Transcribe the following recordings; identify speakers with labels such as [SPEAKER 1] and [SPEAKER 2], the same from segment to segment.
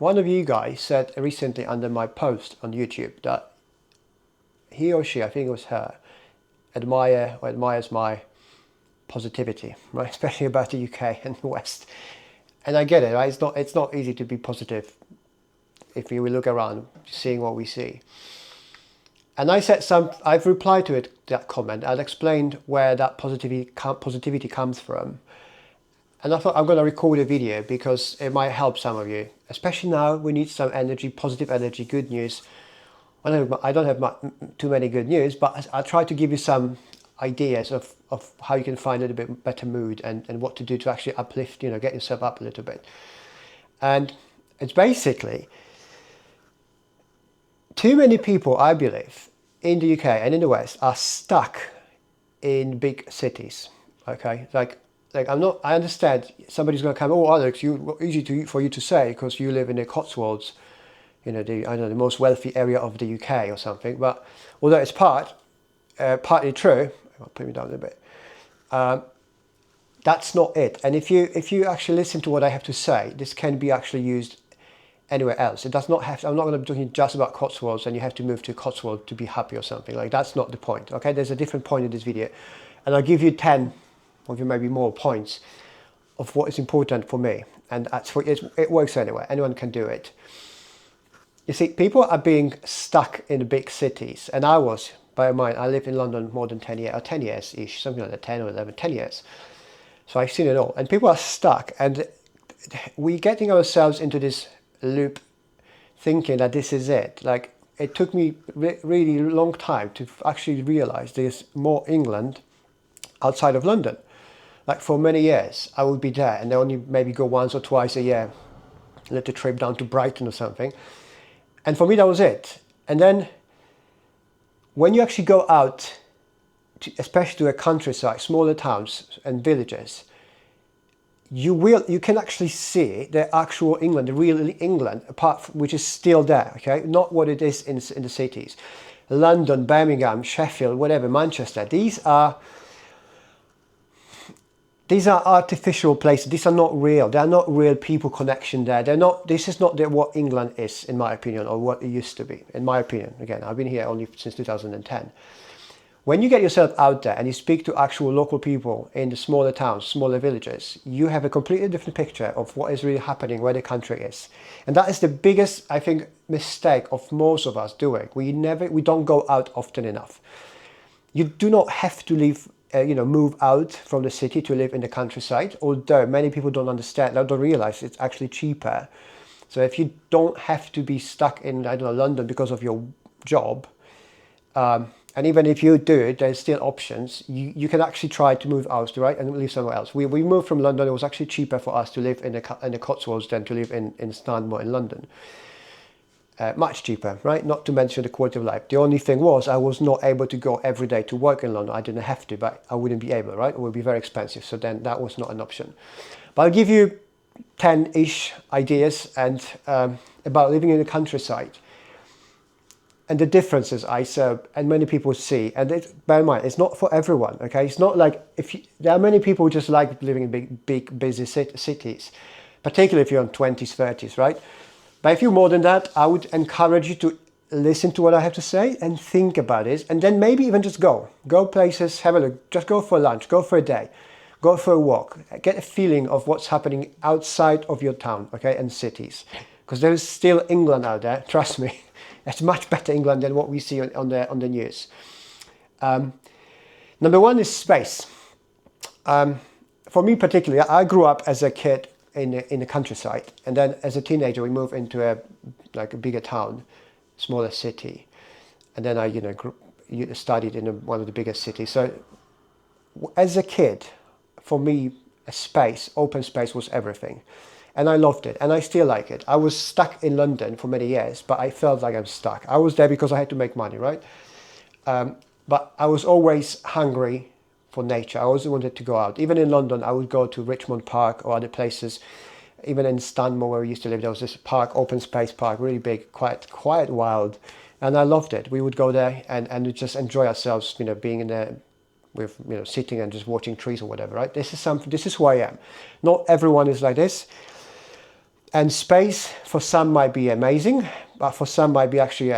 [SPEAKER 1] one of you guys said recently under my post on YouTube that he or she, I think it was her, admires my positivity, right? Especially about the UK and the West. And I get it, right? It's not easy to be positive if we look around, seeing what we see. And I've replied to that comment. I've explained where that positivity comes from. And I thought I'm going to record a video because it might help some of you. Especially now, we need some energy, positive energy, good news. I don't have too many good news, but I'll try to give you some ideas of how you can find a little bit better mood and what to do to actually uplift, get yourself up a little bit. And it's basically, too many people, I believe, in the UK and in the West are stuck in big cities, okay? Like I understand somebody's going to come, oh, Alex, easy for you to say because you live in the Cotswolds, the most wealthy area of the UK or something. But although it's partly true, I'll put me down a little bit. That's not it. And if you actually listen to what I have to say, this can be actually used anywhere else. It does not have to, I'm not going to be talking just about Cotswolds and you have to move to Cotswold to be happy or something. Like, that's not the point. Okay, there's a different point in this video, and I'll give you 10 or maybe more points of what is important for me. And it works anywhere. Anyone can do it. You see, people are being stuck in big cities, and I was, bear in mind, I lived in London more than 10 years, or 10 years-ish, something like that, 10 or 11, 10 years. So I've seen it all. And people are stuck, and we're getting ourselves into this loop thinking that this is it. Like, it took me really long time to actually realize there's more England outside of London. Like, for many years, I would be there and I only maybe go once or twice a year, little trip down to Brighton or something. And for me, that was it. And then when you actually go out, especially to a countryside, smaller towns and villages, you can actually see the actual England, the real England, which is still there, okay? Not what it is in the cities. London, Birmingham, Sheffield, whatever, Manchester, these are artificial places. These are not real. They are not real people connection there. This is not what England is, in my opinion, or what it used to be, in my opinion. Again, I've been here only since 2010. When you get yourself out there and you speak to actual local people in the smaller towns, smaller villages, you have a completely different picture of what is really happening, where the country is. And that is the biggest, I think, mistake of most of us doing. We don't go out often enough. You do not have to leave, move out from the city to live in the countryside, although many people don't understand, don't realize it's actually cheaper. So if you don't have to be stuck in, London because of your job, and even if you do it, there's still options. You can actually try to move out, right, and live somewhere else. We moved from London. It was actually cheaper for us to live in the Cotswolds than to live in Stanmore in London. Much cheaper, right? Not to mention the quality of life. The only thing was I was not able to go every day to work in London. I didn't have to, but I wouldn't be able, right? It would be very expensive. So then that was not an option. But I'll give you 10-ish ideas and about living in the countryside. And the differences I saw and many people see, and bear in mind, it's not for everyone, okay? It's not like, there are many people who just like living in big busy cities, particularly if you're in 20s, 30s, right? But if you're more than that, I would encourage you to listen to what I have to say and think about it, and then maybe even just go places, have a look, just go for lunch, go for a day, go for a walk, get a feeling of what's happening outside of your town, okay, and cities, because there is still England out there, trust me. It's much better England than what we see on the news. Number one is space. For me particularly, I grew up as a kid in the countryside, and then as a teenager we moved into a bigger town, smaller city, and then I studied in one of the biggest cities. So as a kid, for me, open space was everything. And I loved it, and I still like it. I was stuck in London for many years, but I felt like I'm stuck. I was there because I had to make money, right? But I was always hungry for nature. I always wanted to go out. Even in London, I would go to Richmond Park or other places. Even in Stanmore, where we used to live, there was this park, open space park, really big, quite wild. And I loved it. We would go there and just enjoy ourselves, being in there with, sitting and just watching trees or whatever, right? This is who I am. Not everyone is like this. And space for some might be amazing, but for some might be actually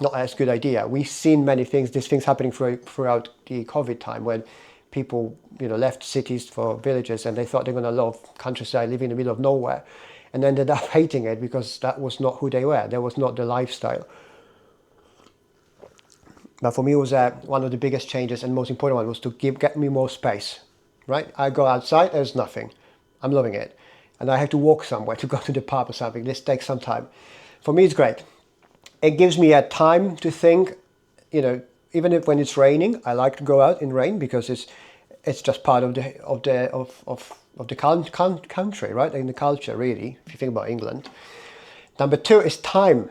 [SPEAKER 1] not as good idea. We've seen many things, these things happening throughout the COVID time when people, left cities for villages and they thought they're going to love countryside, living in the middle of nowhere, and ended up hating it because that was not who they were. That was not the lifestyle. But for me, it was one of the biggest changes and most important one was to get me more space, right? I go outside, there's nothing. I'm loving it. And I have to walk somewhere to go to the pub or something. This takes some time. For me, it's great. It gives me a time to think, even if when it's raining, I like to go out in rain because it's just part of the country, right? In the culture, really, if you think about England. Number two is time.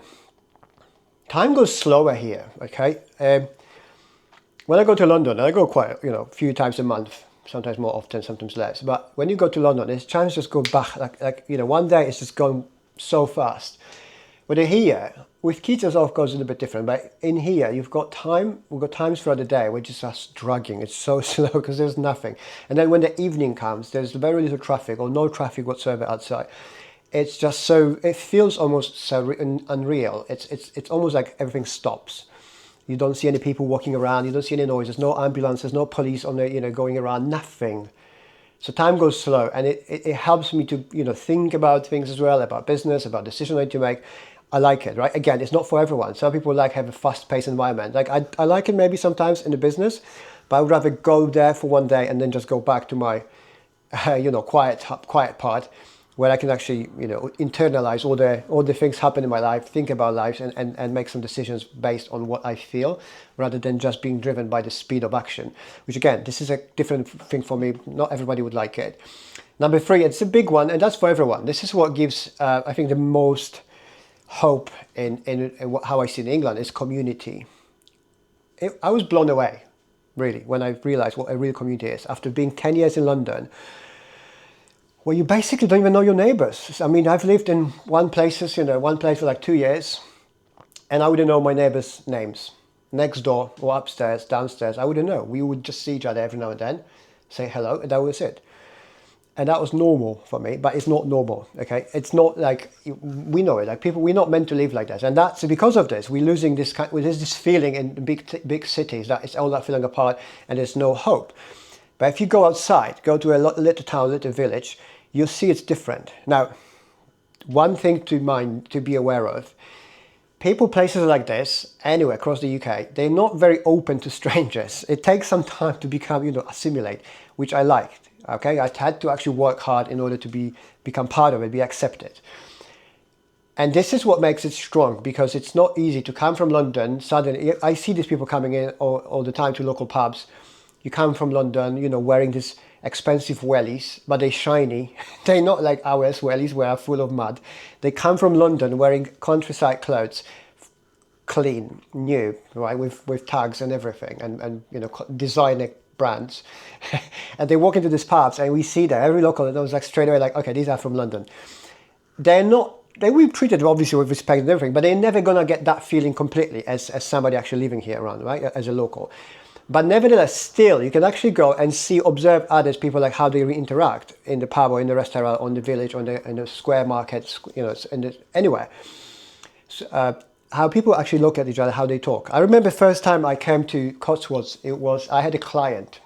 [SPEAKER 1] Time goes slower here, okay? When I go to London, I go quite, a few times a month, sometimes more often, sometimes less. But when you go to London, it's chance just go back, one day it's just going so fast. But here, with kids, it of course, a little bit different. But in here, we've got times throughout the day where just us dragging. It's so slow because there's nothing. And then when the evening comes, there's very little traffic or no traffic whatsoever outside. It's just so, it feels almost so unreal. It's almost like everything stops. You don't see any people walking around. You don't see any noises, no ambulances, no police on the, going around, nothing. So time goes slow and it helps me to, think about things as well, about business, about decisions I need to make. I like it, right? Again, it's not for everyone. Some people have a fast-paced environment. Like I like it maybe sometimes in the business, but I would rather go there for one day and then just go back to my, quiet part where I can actually, internalize all the things happen in my life, think about life and make some decisions based on what I feel rather than just being driven by the speed of action, which again, this is a different thing for me. Not everybody would like it. Number three, it's a big one and that's for everyone. This is what gives, I think, the most hope in how I see in England is community. I was blown away, really, when I realized what a real community is. After being 10 years in London, where you basically don't even know your neighbors. I mean, I've lived in one place for like 2 years, and I wouldn't know my neighbors' names. Next door or upstairs, downstairs, I wouldn't know. We would just see each other every now and then, say hello, and that was it. And that was normal for me, but it's not normal, okay? It's not like, we know it, like people, we're not meant to live like this. And that's because of this, we're losing there's this feeling in big cities that it's all that falling apart and there's no hope. But if you go outside, go to a little town, little village, you'll see it's different. Now, one thing to be aware of, people, places like this, anywhere across the UK, they're not very open to strangers. It takes some time to become, assimilate, which I liked. Okay, I had to actually work hard in order to become part of it, be accepted. And this is what makes it strong, because it's not easy to come from London. Suddenly, I see these people coming in all the time to local pubs. You come from London, wearing these expensive wellies, but they're shiny. They're not like our wellies, where are full of mud. They come from London wearing countryside clothes, clean, new, right, with tags and everything, and designer brands. And they walk into these pubs and we see that every local, and I was like straight away like, okay, these are from London. They will be treated obviously with respect and everything, but they're never gonna get that feeling completely as somebody actually living here around, right, as a local. But nevertheless, still, you can actually go and observe others, people, like how they interact in the pub or in the restaurant, or in the village, or in the square market, anywhere. So, how people actually look at each other, how they talk. I remember the first time I came to Cotswolds, I had a client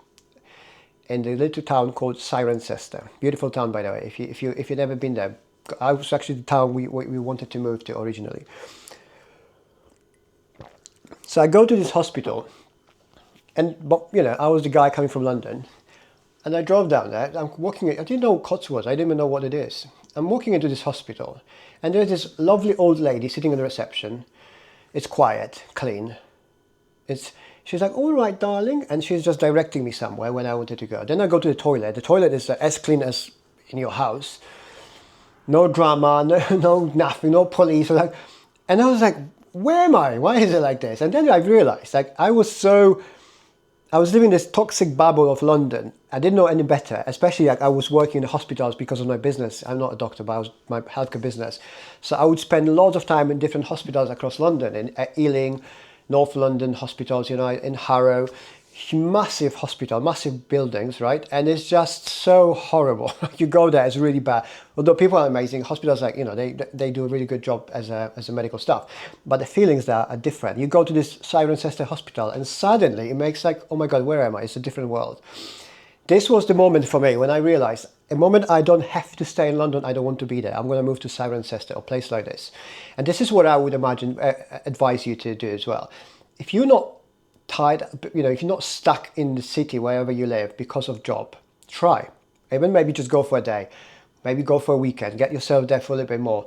[SPEAKER 1] in the little town called Cirencester. Beautiful town, by the way. If you've never been there, I was actually the town we wanted to move to originally. So I go to this hospital, and I was the guy coming from London, and I drove down there. I'm walking. I didn't know what Cotswolds. I didn't even know what it is. I'm walking into this hospital, and there's this lovely old lady sitting in the reception. It's quiet, clean. She's like, all right, darling. And she's just directing me somewhere when I wanted to go. Then I go to the toilet. The toilet is as clean as in your house. No drama, no nothing, no police. And I was like, where am I? Why is it like this? And then I realized, I was living this toxic bubble of London. I didn't know any better, especially I was working in the hospitals because of my business. I'm not a doctor, but I was my healthcare business. So I would spend lots of time in different hospitals across London, in Ealing, North London hospitals, in Harrow, massive hospital, massive buildings, right? And it's just so horrible. You go there, it's really bad. Although people are amazing, hospitals, like, you know, they do a really good job as a medical staff, but the feelings there are different. You go to this Cirencester hospital and suddenly it makes like, oh my God, where am I? It's a different world. This was the moment for me when I realized, a moment I don't have to stay in London, I don't want to be there. I'm going to move to Cirencester or a place like this. And this is what I would imagine, advise you to do as well. If you're not tied, you know, if you're not stuck in the city wherever you live because of job, try. Even maybe just go for a day, maybe go for a weekend, get yourself there for a little bit more.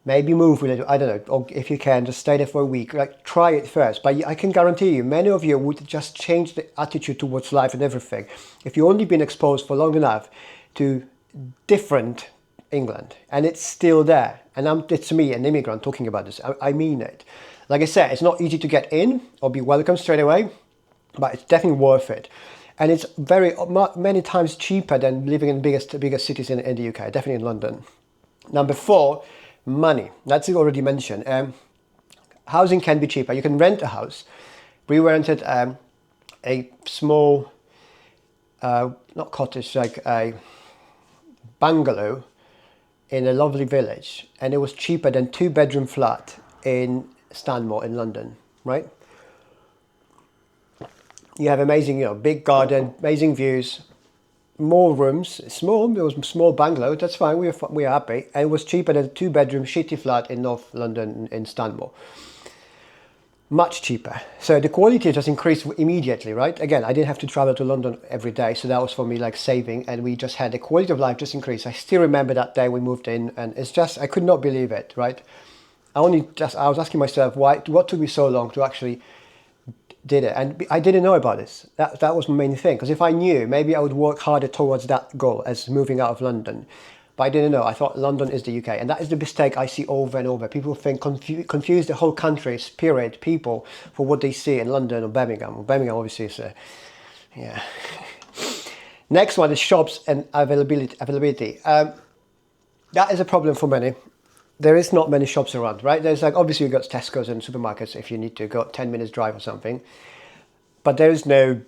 [SPEAKER 1] Maybe move a little, I don't know, or if you can, just stay there for a week. Like, try it first. But I can guarantee you, many of you would just change the attitude towards life and everything if you've only been exposed for long enough to different England, and it's still there. And it's me, an immigrant, talking about this. I mean it. Like I said, it's not easy to get in or be welcomed straight away, but it's definitely worth it. And it's many times cheaper than living in biggest cities in the UK, definitely in London. Number 4, money. That's already mentioned. Housing can be cheaper. You can rent a house. We rented a small, not cottage, like a bungalow in a lovely village, and it was cheaper than 2-bedroom flat in Stanmore in London, right? You have amazing, you know, big garden, amazing views, more rooms, small, it was a small bungalow, that's fine, we are happy. And it was cheaper than a 2-bedroom shitty flat in North London in Stanmore. Much cheaper. So the quality just increased immediately, right? Again, I didn't have to travel to London every day, so that was for me like saving, and we just had the quality of life just increased. I still remember that day we moved in, and it's just, I could not believe it, right? I was asking myself, what took me so long to actually did it? And I didn't know about this. That was the main thing, because if I knew, maybe I would work harder towards that goal as moving out of London. But I didn't know. I thought London is the UK, and that is the mistake I see over and over. People think confuse the whole country, spirit, people for what they see in London or Birmingham. Well, Birmingham obviously is yeah. Next one is shops and availability. That is a problem for many. There is not many shops around, right? There's like, obviously you've got Tesco's and supermarkets if you need to go 10 minutes drive or something, but there is no,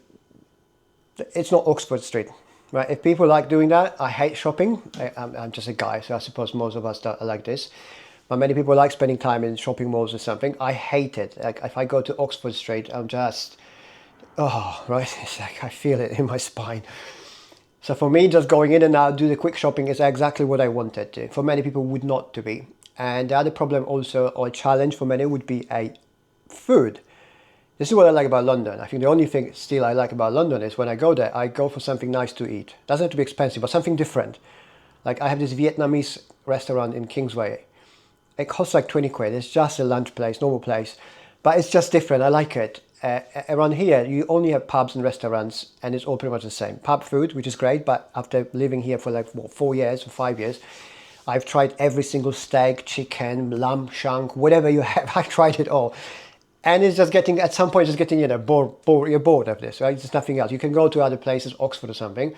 [SPEAKER 1] it's not Oxford Street, right? If people like doing that, I hate shopping. I'm just a guy, so I suppose most of us are like this. But many people like spending time in shopping malls or something. I hate it. Like if I go to Oxford Street, I'm just, oh, right? It's like I feel it in my spine. So for me, just going in and out, do the quick shopping is exactly what I wanted to. For many people, would not to be. And the other problem also, or challenge for many, would be food. This is what I like about London. I think the only thing still I like about London is when I go there, I go for something nice to eat. Doesn't have to be expensive, but something different. Like I have this Vietnamese restaurant in Kingsway. It costs like 20 quid. It's just a lunch place, normal place. But it's just different. I like it. Around here, you only have pubs and restaurants, and it's all pretty much the same. Pub food, which is great, but after living here for like 4 years or 5 years, I've tried every single steak, chicken, lamb shank, whatever you have. I've tried it all. And it's just getting, at some point, just getting, you know, you're bored of this, right? There's nothing else. You can go to other places, Oxford or something,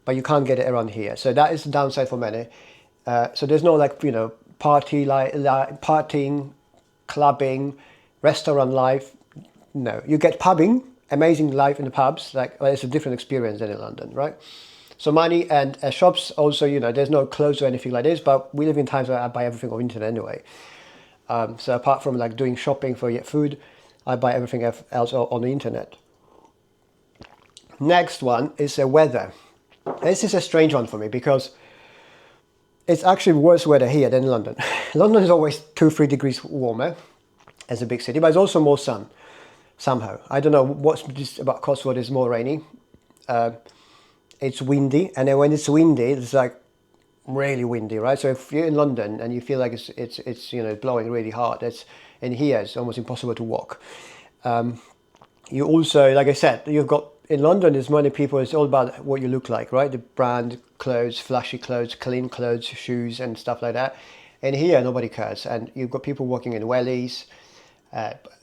[SPEAKER 1] but you can't get it around here. So that is the downside for many. So there's no like, you know, partying, clubbing, restaurant life. No, you get pubbing, amazing life in the pubs. Like, well, it's a different experience than in London, right? So money and shops also, you know, there's no clothes or anything like this, but we live in times where I buy everything on the internet anyway. So apart from like doing shopping for food, I buy everything else on the internet. Next one is weather. This is a strange one for me because it's actually worse weather here than in London. London is always 2-3 degrees warmer as a big city, but it's also more sun somehow. I don't know what's this about Cotswold is more rainy. It's windy, and then when it's windy, it's like really windy, right? So if you're in London and you feel like it's you know, blowing really hard, in here it's almost impossible to walk. You also, like I said, you've got in London, there's many people. It's all about what you look like, right? The brand clothes, flashy clothes, clean clothes, shoes, and stuff like that. And here, nobody cares, and you've got people walking in wellies,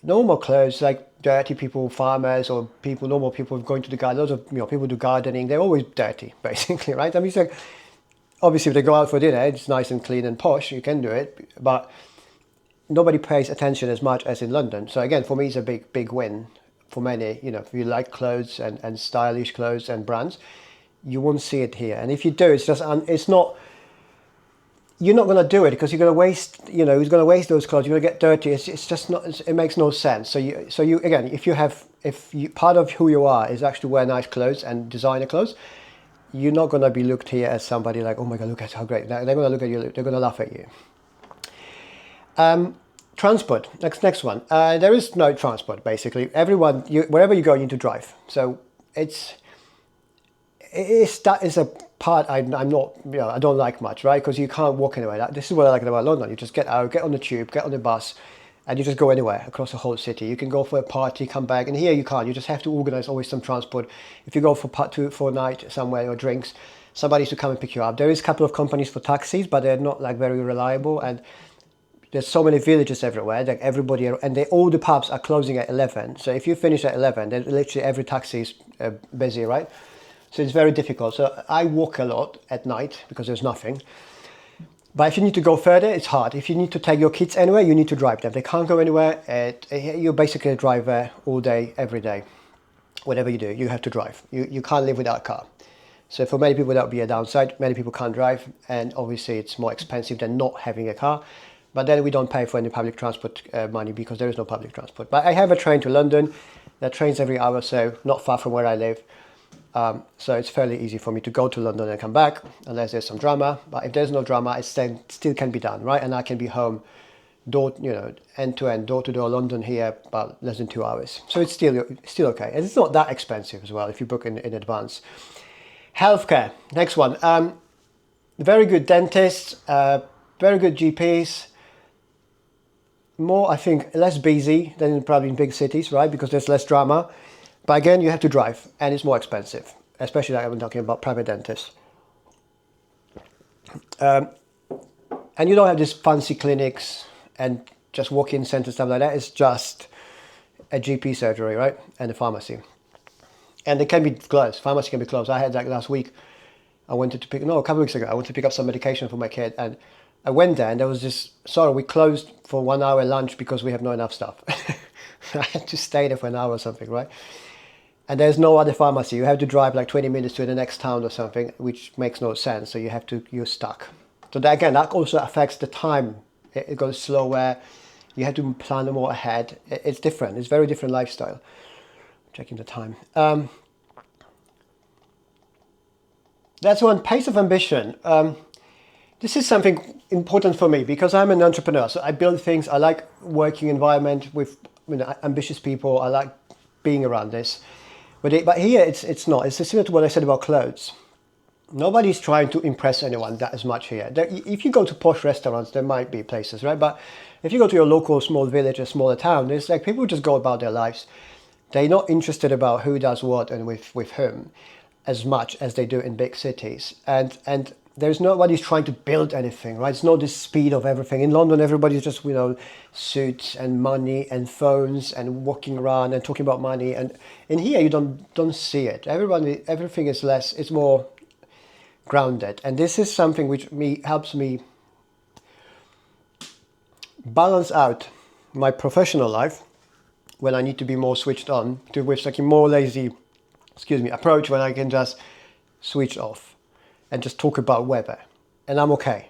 [SPEAKER 1] normal clothes, like dirty people, farmers, or normal people going to the garden. Lots of people do gardening. They're always dirty, basically, right? I mean, it's like, obviously, if they go out for dinner, it's nice and clean and posh. You can do it, but nobody pays attention as much as in London. So again, for me, it's a big win for many, you know, if you like clothes and stylish clothes and brands, you won't see it here. And if you do, it's just, it's not, you're not going to do it because you're going to waste, you know, who's going to waste those clothes? You're going to get dirty. It's just not, it makes no sense. So you again, if you part of who you are is actually wear nice clothes and designer clothes, you're not going to be looked here as somebody like, oh my God, look at how great. They're going to look at you, they're going to laugh at you. Transport, next one. There is no transport, basically. Everyone, wherever you go, you need to drive. So that is a part I'm not, you know, I don't like much, right? Because you can't walk anywhere. This is what I like about London. You just get out, get on the tube, get on the bus, and you just go anywhere across the whole city. You can go for a party, come back, and here you can't. You just have to organize always some transport. If you go for a night somewhere or drinks, somebody's to come and pick you up. There is a couple of companies for taxis, but they're not like very reliable, and there's so many villages everywhere that everybody, and all the pubs are closing at 11. So if you finish at 11, then literally every taxi is busy, right? So it's very difficult. So I walk a lot at night because there's nothing. But if you need to go further, it's hard. If you need to take your kids anywhere, you need to drive them. They can't go anywhere. You're basically a driver all day, every day. Whatever you do, you have to drive. You can't live without a car. So for many people, that would be a downside. Many people can't drive, and obviously it's more expensive than not having a car. But then we don't pay for any public transport money because there is no public transport. But I have a train to London. There are trains every hour, so not far from where I live. So it's fairly easy for me to go to London and come back, unless there's some drama. But if there's no drama, it still can be done, right? And I can be home, end to end, door to door, London here, about less than 2 hours. So it's still okay, and it's not that expensive as well if you book in advance. Healthcare, next one. Very good dentists, very good GPs. More, I think, less busy than probably in big cities, right? Because there's less drama. But again, you have to drive, and it's more expensive, especially like I'm talking about private dentists. And you don't have these fancy clinics and just walk-in centers, stuff like that. It's just a GP surgery, right? And a pharmacy. And they can be closed. Pharmacy can be closed. I had like last week, a couple of weeks ago, I went to pick up some medication for my kid, and I went there and there was this, sorry, we closed for 1 hour lunch because we have not enough staff. I had to stay there for an hour or something, right? And there's no other pharmacy. You have to drive like 20 minutes to the next town or something, which makes no sense. So you're stuck. So that, again, that also affects the time. It goes slower. You have to plan more ahead. It's different. It's very different lifestyle. Checking the time. That's one, pace of ambition. This is something important for me because I'm an entrepreneur. So I build things. I like working environment with ambitious people. I like being around this. But here it's not. It's similar to what I said about clothes. Nobody's trying to impress anyone that as much here. If you go to posh restaurants, there might be places, right? But if you go to your local small village or smaller town, there's like people just go about their lives. They're not interested about who does what and with whom as much as they do in big cities. And there's nobody's trying to build anything, right? It's not the speed of everything. In London, everybody's just, suits and money and phones and walking around and talking about money. And in here, you don't see it. Everything is less, it's more grounded. And this is something which helps me balance out my professional life when I need to be more switched on with like a more lazy, approach when I can just switch off and just talk about weather, and I'm okay.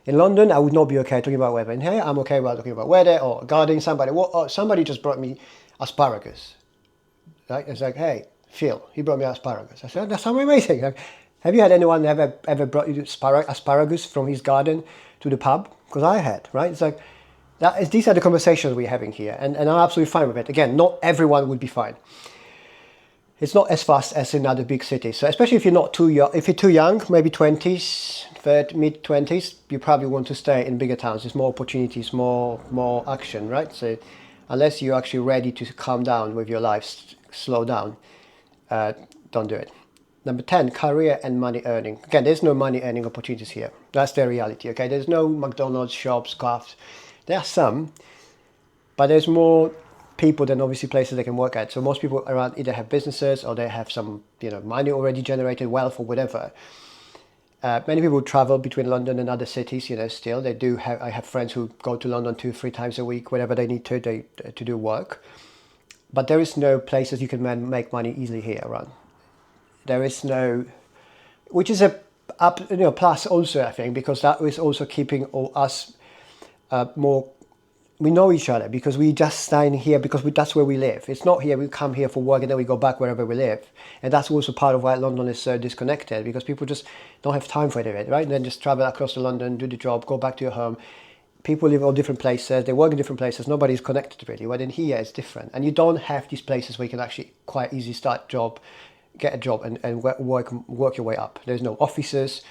[SPEAKER 1] In London, I would not be okay talking about weather. In here, I'm okay about talking about weather or gardening. Somebody just brought me asparagus. Right? It's like, hey, Phil, he brought me asparagus. I said, that sounds amazing. Like, have you had anyone ever brought you asparagus from his garden to the pub? Because I had, right? It's like, these are the conversations we're having here, and I'm absolutely fine with it. Again, not everyone would be fine. It's not as fast as in other big cities. So especially if you're not too young, if you're too young, maybe 20s, mid-20s, you probably want to stay in bigger towns. There's more opportunities, more action, right? So unless you're actually ready to calm down with your life, slow down, don't do it. Number 10, career and money earning. Again, there's no money earning opportunities here. That's the reality, okay? There's no McDonald's, shops, crafts. There are some, but there's more people than obviously places they can work at. So most people around either have businesses or they have some money already generated, wealth or whatever. Many people travel between London and other cities. Still they do have. I have friends who go to London 2-3 times a week, whatever they need to do work. but there is no places you can make money easily here around. There is no, which is a plus also, I think, because that is also keeping all us more. We know each other because we just stay here because that's where we live. It's not here. We come here for work and then we go back wherever we live, and that's also part of why London is so disconnected, because people just don't have time for it, right? And then just travel across to London, do the job, go back to your home. People live all different places. They work in different places. Nobody's connected really. But in here, it's different, and you don't have these places where you can actually quite easily get a job, and work your way up. There's no offices.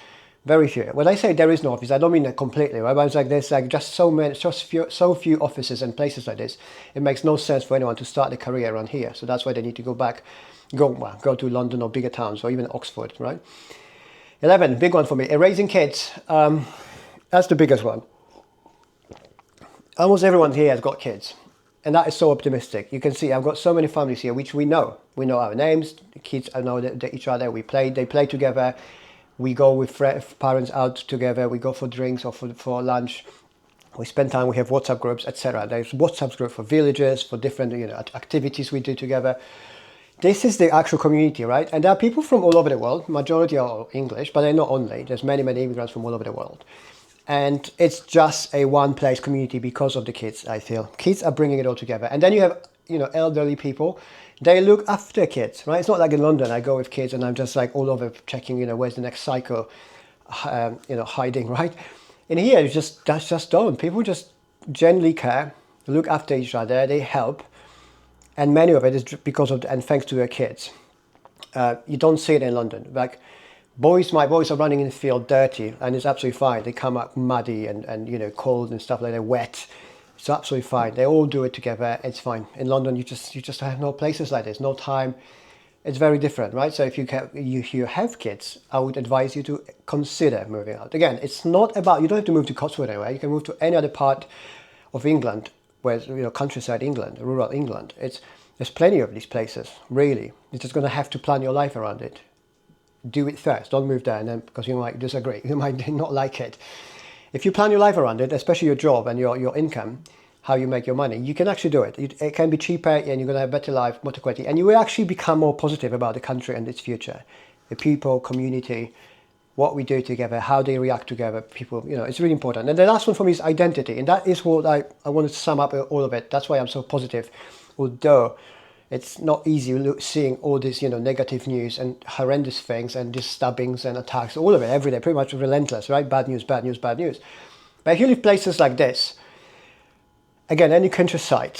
[SPEAKER 1] Very few. When I say there is no office, I don't mean that completely, right? But it's like there's like just so few offices and places like this. It makes no sense for anyone to start a career around here. So that's why they need to go to London or bigger towns, or even Oxford, right? 11, big one for me. Raising kids. That's the biggest one. Almost everyone here has got kids, and that is so optimistic. You can see I've got so many families here which we know. We know our names. The kids know each other. They play together. We go with parents out together. We go for drinks or for lunch. We spend time. We have WhatsApp groups, etc. There's WhatsApp groups for villages, for different activities we do together. This is the actual community, right? And there are people from all over the world. Majority are English, but they're not only. There's many immigrants from all over the world. And it's just a one-place community because of the kids, I feel. Kids are bringing it all together. And then you have, elderly people. They look after kids, right? It's not like in London, I go with kids and I'm just like all over checking, where's the next cycle, hiding, right? In here, that's just done. People just genuinely care, look after each other, they help. And many of it is because of, and thanks to their kids. You don't see it in London. Like, my boys are running in the field dirty, and it's absolutely fine. They come up muddy and cold and stuff like that, wet. It's absolutely fine. They all do it together. It's fine. In London, you just have no places like this, no time. It's very different, right? So if you have kids, I would advise you to consider moving out. Again, it's not about, you don't have to move to Cotswold anyway. You can move to any other part of England, where countryside England, rural England. There's plenty of these places, really. You're just going to have to plan your life around it. Do it first. Don't move there, and then because you might disagree, you might not like it. If you plan your life around it, especially your job and your income, how you make your money, you can actually do it. It can be cheaper, and you're going to have better life, better quality, and you will actually become more positive about the country and its future. The people, community, what we do together, how they react together, people, it's really important. And the last one for me is identity, and that is what I wanted to sum up all of it. That's why I'm so positive, although it's not easy seeing all this, negative news and horrendous things and just stabbings and attacks, all of it every day, pretty much relentless, right? Bad news, bad news, bad news. But if you live places like this, again, any countryside,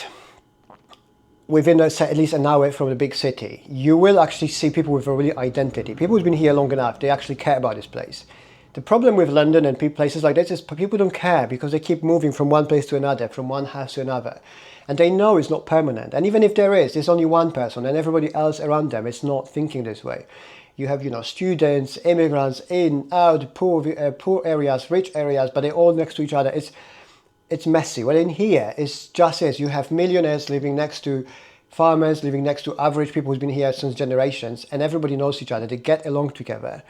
[SPEAKER 1] within at least an hour from the big city, you will actually see people with a real identity. People who've been here long enough, they actually care about this place. The problem with London and places like this is people don't care because they keep moving from one place to another, from one house to another. And they know it's not permanent. And even if there's only one person, and everybody else around them is not thinking this way. You have, students, immigrants, in, out, poor areas, rich areas, but they're all next to each other. It's messy. Well, in here, it's just as you have millionaires living next to farmers, living next to average people who've been here since generations, and everybody knows each other. They get along together,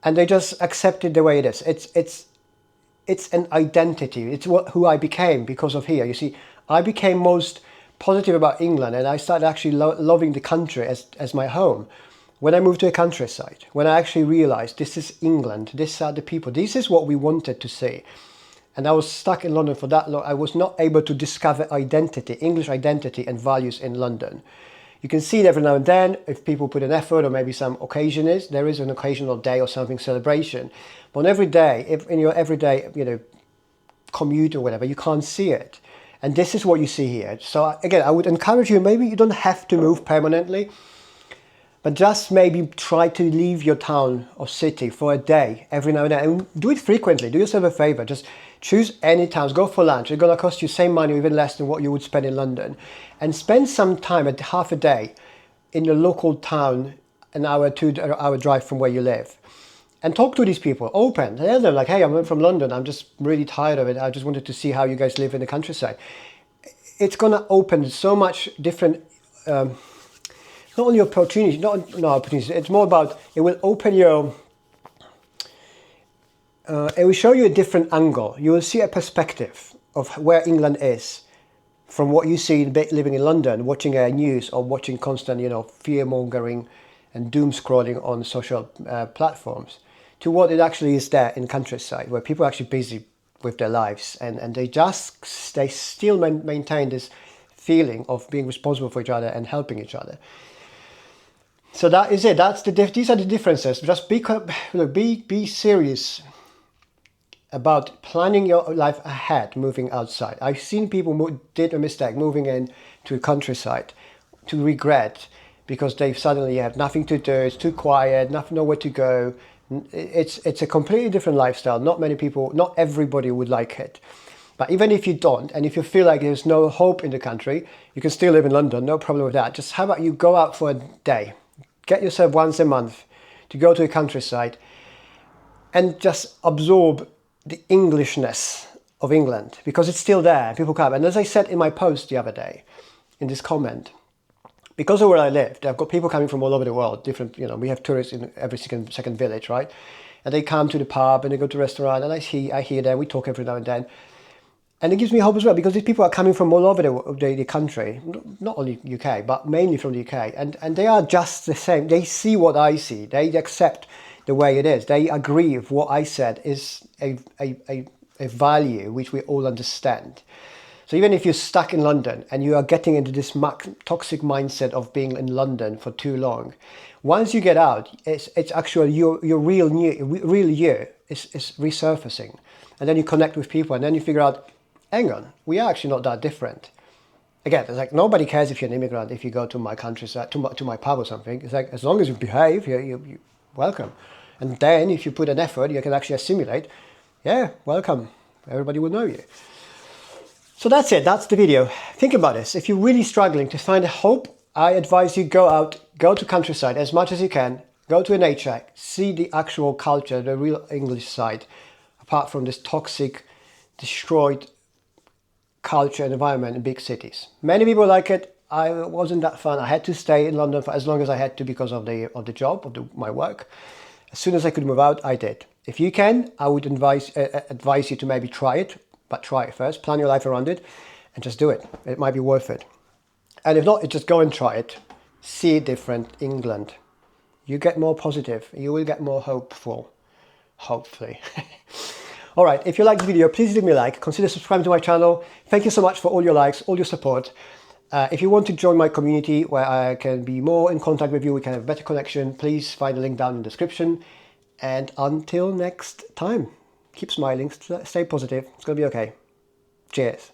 [SPEAKER 1] and they just accept it the way it is. It's an identity. It's who I became because of here. You see, I became most positive about England, and I started actually loving the country as my home when I moved to a countryside, when I actually realized this is England, these are the people, this is what we wanted to see. And I was stuck in London for that long. I was not able to discover identity, English identity and values in London. You can see it every now and then if people put an effort, or maybe some occasion there is an occasional day or something, celebration. But on every day, if in your everyday, commute or whatever, you can't see it. And this is what you see here. So again, I would encourage you, maybe you don't have to move permanently, but just maybe try to leave your town or city for a day every now and then. And do it frequently. Do yourself a favor. Just choose any towns. Go for lunch. It's going to cost you the same money, even less than what you would spend in London. And spend some time, at half a day, in the local town, an hour, 2 hour drive from where you live. And talk to these people, open. Tell them like, hey, I'm from London. I'm just really tired of it. I just wanted to see how you guys live in the countryside. It's going to open so much different, not only opportunities, not opportunities. It's more about, it will open your, it will show you a different angle. You will see a perspective of where England is from what you see living in London, watching news or watching constant, fear mongering and doom scrolling on social platforms, to what it actually is there in countryside, where people are actually busy with their lives, and they still maintain this feeling of being responsible for each other and helping each other. So that is it. These are the differences. Just be serious about planning your life ahead, moving outside. I've seen people who did a mistake moving in to a countryside to regret because they suddenly have nothing to do, it's too quiet, nowhere to go. It's a completely different lifestyle. Not everybody would like it. But even if you don't, and if you feel like there's no hope in the country, you can still live in London, no problem with that. Just how about you go out for a day, get yourself once a month to go to a countryside and just absorb the Englishness of England, because it's still there. People come. And as I said in my post the other day, in this comment, because of where I lived, I've got people coming from all over the world, different, we have tourists in every second village, right? And they come to the pub and they go to a restaurant, and I hear them, we talk every now and then. And it gives me hope as well, because these people are coming from all over the country, not only UK, but mainly from the UK. And they are just the same. They see what I see. They accept the way it is. They agree with what I said is a value which we all understand. So even if you're stuck in London and you are getting into this toxic mindset of being in London for too long, once you get out, it's actually your real you is resurfacing. And then you connect with people, and then you figure out, hang on, we are actually not that different. Again, it's like nobody cares if you're an immigrant, if you go to my countryside, to my pub or something. It's like, as long as you behave, you're welcome. And then if you put an effort, you can actually assimilate. Yeah, welcome. Everybody will know you. So that's it. That's the video. Think about this. If you're really struggling to find a hope, I advise you go out, go to countryside as much as you can, go to a nature, see the actual culture, the real English side, apart from this toxic, destroyed culture and environment in big cities. Many people like it. I wasn't that fun. I had to stay in London for as long as I had to because of the job, my work. As soon as I could move out, I did. If you can, I would advise you to maybe try it, but try it first. Plan your life around it and just do it. It might be worth it. And if not, just go and try it. See it different, England. You get more positive. You will get more hopeful, hopefully. All right, if you like the video, please leave me a like. Consider subscribing to my channel. Thank you so much for all your likes, all your support. If you want to join my community where I can be more in contact with you, we can have a better connection, please find the link down in the description. And until next time, keep smiling, stay positive. It's going to be okay. Cheers.